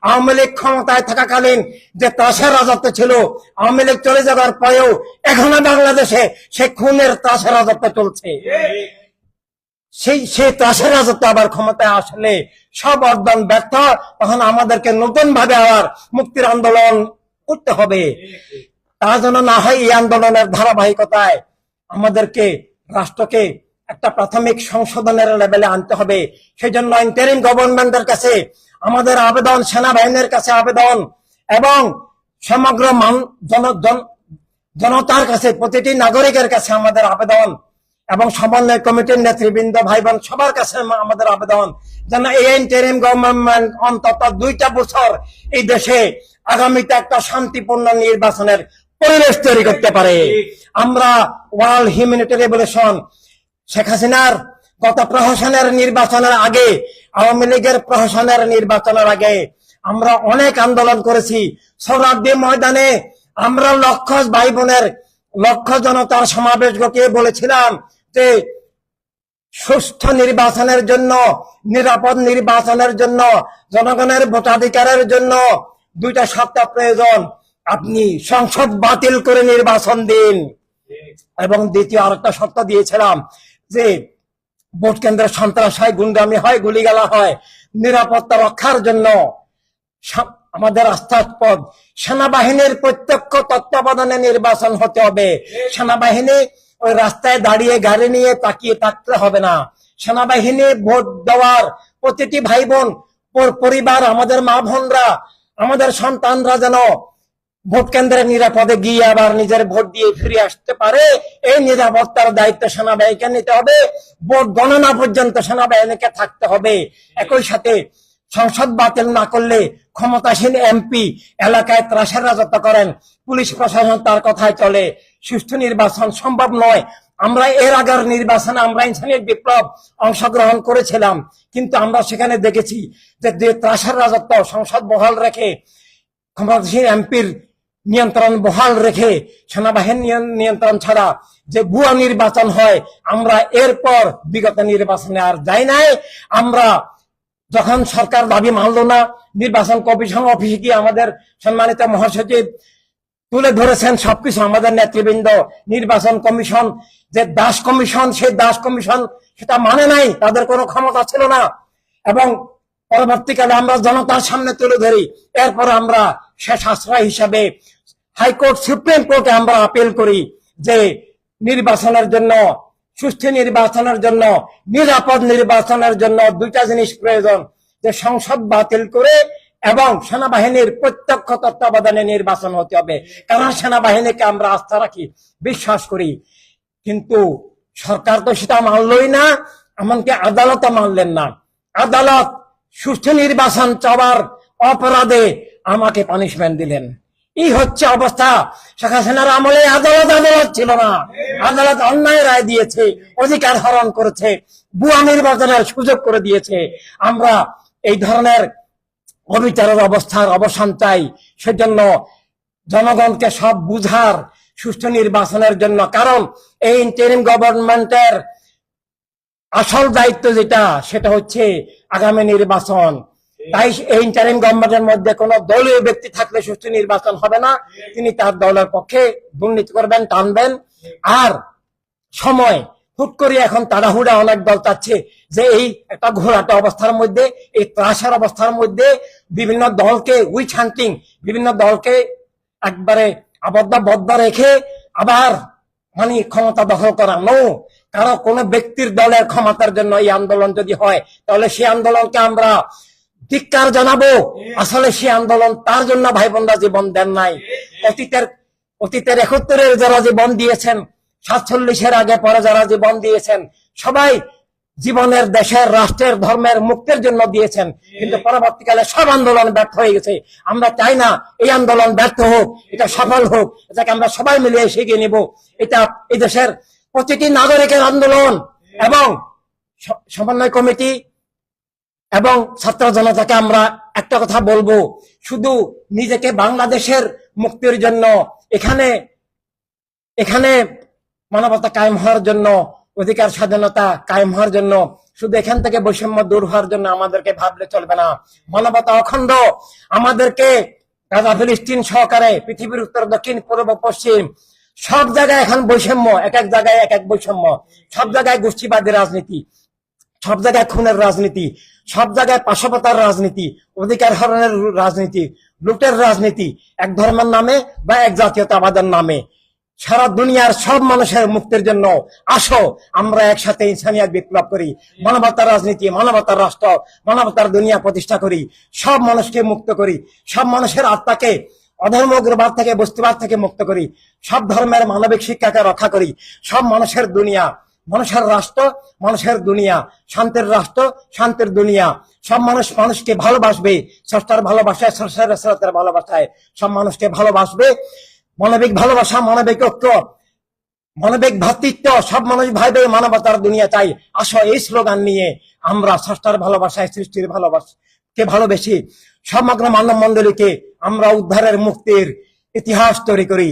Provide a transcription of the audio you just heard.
আওয়ামী লীগ ক্ষমতায় থাকাকালীন যে ত্রাসের রাজত্ব ছিল, আওয়ামী লীগ চলে যাওয়ার পরেও এখনো বাংলাদেশে সেই খুনের ত্রাসের রাজত্ব চলছে। সেই ত্রাসের রাজত্ব আবার ক্ষমতায় আসলে সব অর্জন ব্যর্থ, তখন আমাদেরকে নতুন ভাবে আবার মুক্তির আন্দোলন করতে হবে। তা যেন না হয়, এই আন্দোলনের ধারাবাহিকতায় আমাদেরকে রাষ্ট্রকে একটা প্রাথমিক সংশোধনের লেভেলে আনতে হবে। সেই জন্য ইন্টারিম গভর্নমেন্টের কাছে আমাদের আবেদন, সেনাবাহিনীর কাছে আবেদন, এবং সমগ্র জনতার কাছে, প্রতিটি নাগরিকের কাছে আমাদের আবেদন, এবং সমন্বয় কমিটির নেতৃবৃন্দ ভাই বোন সবার কাছে আমাদের আবেদন, যেন এই ইন্টারিম গভর্নমেন্ট অন্তত 2টা বছর এই দেশে আগামীতে একটা শান্তিপূর্ণ নির্বাচনের পরিবেশ তৈরি করতে পারে। আমরা ওয়ার্ল্ড হিউম্যানিটি রেভলিউশন, শেখ হাসিনার গত প্রহসনের নির্বাচনের আগে, আওয়ামী লীগের প্রহসনের নির্বাচনের আগে আমরা অনেক আন্দোলন করেছি। সোহরাওয়ার্দী ময়দানে আমরা লক্ষ ভাই বোনের, লক্ষ জনতার সমাবেশ ঘটিয়ে বলেছিলাম যে সুষ্ঠু নির্বাচনের জন্য, নিরাপদ নির্বাচনের জন্য, জনগণের ভোটাধিকারের জন্য 2টা সত্তা প্রয়োজন। আপনি সংসদ বাতিল করে নির্বাচন দিন। এবং দ্বিতীয় আরেকটা শর্ত দিয়েছিলাম যে ভোট কেন্দ্রে সন্ত্রাস হয়, গুন্ডামি হয়, গুলিগালা হয়, নিরাপত্তা রক্ষার জন্য আমাদের আস্থাস্পদ সেনাবাহিনীর প্রত্যক্ষ তত্ত্বাবধানে নির্বাচন হতে হবে। সেনাবাহিনী ওই রাস্তায় দাঁড়িয়ে গাড়ি নিয়ে তাকিয়ে থাকতে হবে না। সেনাবাহিনী ভোট দেওয়ার প্রতিটি ভাই বোন, পরিবার, আমাদের মা বোনরা, আমাদের সন্তানরা যেন ভোট কেন্দ্রে নিরাপদে গিয়ে আবার নিজের ভোট দিয়ে ফিরে আসতে পারে, এই নিরাপত্তার দায়িত্ব সেনাবাহিনীকে নিতে হবে। ভোট গণনা পর্যন্ত সেনাবাহিনীকে থাকতে হবে। একই সাথে সংসদ বাতিল না করলে ক্ষমতাসীন এমপি এলাকায় ত্রাসের রাজত্ব করেন, পুলিশ প্রশাসন তার কথায় চলে, সুষ্ঠু নির্বাচন সম্ভব নয়। আমরা এর আগের নির্বাচনে আমরা ইনসানি বিপ্লব অংশগ্রহণ করেছিলাম, কিন্তু আমরা সেখানে দেখেছি যে ত্রাসের রাজত্ব সংসদ বহাল রেখে, ক্ষমতাসীন এমপির নিয়ন্ত্রণ বহাল রেখে, সেনাবাহিনীর নিয়ন্ত্রণ ছাড়া যে ভুয়া নির্বাচন হয়, আমরা এরপর বিগত নির্বাচনে আর যাই নাই। আমরা যখন সরকার দাবি মানল না, নির্বাচন কমিশন অফিসে গিয়ে আমাদের সম্মানিত মহাসচিব তুলে ধরেছেন সবকিছু, আমাদের নেতৃবৃন্দ, নির্বাচন কমিশন যে দাস কমিশন, সেই দাস কমিশন সেটা মানে নাই, তাদের কোনো ক্ষমতা ছিল না। এবং পরবর্তীকালে আমরা জনতার সামনে তুলে ধরি। এরপর আমরা শেষ আশ্রয় হিসাবে হাইকোর্ট, সুপ্রিম কোর্টে আমরা আপিল করি যে নির্বাচনের জন্য, সুষ্ঠু নির্বাচনের জন্য, নিরাপদ নির্বাচনের জন্য 2টা জিনিস প্রয়োজন, যে সংসদ বাতিল করে এবং সেনাবাহিনীর প্রত্যক্ষ তত্ত্বাবধানে নির্বাচন হতে হবে। কারণ সেনাবাহিনীকে আমরা আস্থা রাখি, বিশ্বাস করি। কিন্তু সরকার তো সেটা মানলই না, এমনকি আদালতও মানলেন না। আদালত সুষ্ঠু নির্বাচন চাওয়ার অপরাধে আমাকে পানিশমেন্ট দিলেন। এই হচ্ছে অবস্থা। শেখ হাসিনার আমলে আদালত ছিল না, আদালত অন্যায় রায় দিয়েছে, অধিকার হরণ করেছে, ভুয়া নির্বাচনের সুযোগ করে দিয়েছে। আমরা এই ধরনের অবিচারের অবস্থার অবসান চাই। সেজন্য জনগণকে সব বুঝার, সুষ্ঠু নির্বাচনের জন্য, কারণ এই ইন্টারিম গভর্নমেন্টের আসল দায়িত্ব যেটা, সেটা হচ্ছে আগামী নির্বাচন। তাই এই ইন্টারিম গভর্নমেন্টের মধ্যে কোন দলীয় ব্যক্তি থাকলে সুষ্ঠু নির্বাচন হবে না। তিনি তার দলের পক্ষে দুর্নীতি করবেন, টানবেন। আর সময় হুট করে এখন তাড়াহুড়া অনেক দল চাচ্ছে যে এই একটা ঘোরাটা অবস্থার মধ্যে, এই ত্রাসের অবস্থার মধ্যে বিভিন্ন দলকে উইচ হান্টিং, বিভিন্ন দলকে একবারে আবদ্ধ রেখে আবার মানে ক্ষমতা দখল করা। নো, কারো কোনো ব্যক্তির দলের ক্ষমতার জন্য এই আন্দোলন যদি হয়, তাহলে সেই আন্দোলনকে আমরা ধিক্কার জানাবো। আসলে সেই আন্দোলন তার জন্য ভাই বোনরা জীবন দেন নাই। অতীতের ৭১-এর যারা জীবন দিয়েছেন, ৪৭-এর আগে পরে যারা জীবন দিয়েছেন, সবাই জীবনের, দেশের, রাষ্ট্রের, ধর্মের মুক্তির জন্য দিয়েছেন। কিন্তু পরবর্তীকালে সব আন্দোলন ব্যর্থ হয়ে গেছে। আমরা চাই না এই আন্দোলন ব্যর্থ হোক, এটা সফল হোক, এটাকে আমরা সবাই মিলে এগিয়ে নেব। এটা এই দেশের প্রতিটি নাগরিকের আন্দোলন। এবং সমন্বয় কমিটি এবং ছাত্র জনতাকে আমরা একটা কথা বলবো, শুধু নিজেকে বাংলাদেশের মুক্তির জন্য, এখানে মানবতা কায়েম হওয়ার জন্য, অধিকার স্বাধীনতা কায়েম হওয়ার জন্য শুধু এখান থেকে বৈষম্য দূর হওয়ার জন্য আমাদেরকে ভাবলে চলবে না। মানবতা অখণ্ড। আমাদেরকে গাজা ফিলিস্তিন সহকারে পৃথিবীর উত্তর দক্ষিণ পূর্ব পশ্চিম সব জায়গায় এখন বৈষম্য, এক এক জায়গায় এক এক বৈষম্য, সব জায়গায় গোষ্ঠীবাদী রাজনীতি, সব জায়গায় খুনের রাজনীতি, সব জায়গায় পাশবতার রাজনীতি, অধিকার হরণের রাজনীতি, লুটের রাজনীতি, এক ধর্মের নামে বা এক জাতীয়তাবাদের নামে। সারা দুনিয়ার সব মানুষের মুক্তির জন্য আসো আমরা একসাথে ইনসানিয়াত বিপ্লব করি, মানবতার রাজনীতি, মানবতার রাষ্ট্র, মানবতার দুনিয়া প্রতিষ্ঠা করি, সব মানুষকে মুক্ত করি, সব মানুষের আত্মাকে অধর্ম উগ্রবাদ থেকে বস্তুবাদ থেকে মুক্ত করি, সব ধর্মের মানবিক শিক্ষাকে রক্ষা করি, সব মানুষের দুনিয়া, মানুষের রাষ্ট্র, মানুষের দুনিয়া, শান্তির রাষ্ট্র, শান্তির দুনিয়া। সব মানুষ মানুষকে ভালোবাসবে, স্রষ্টার ভালোবাসায়, স্রষ্টার ভালোবাসায় সব মানুষকে ভালোবাসবে। মানবিক ভালোবাসা, মানবিক ঐক্য, মানবিক ভ্রাতৃত্ব, সব মানুষ ভাইবে মানবতার দুনিয়া চাই। আসো এই স্লোগান নিয়ে আমরা স্রষ্টার ভালোবাসায়, সৃষ্টির ভালোবাসাকে ভালোবেসি, সমগ্র মানব মণ্ডলীকে আমরা উদ্ধারের মুক্তির ইতিহাস তৈরি করি।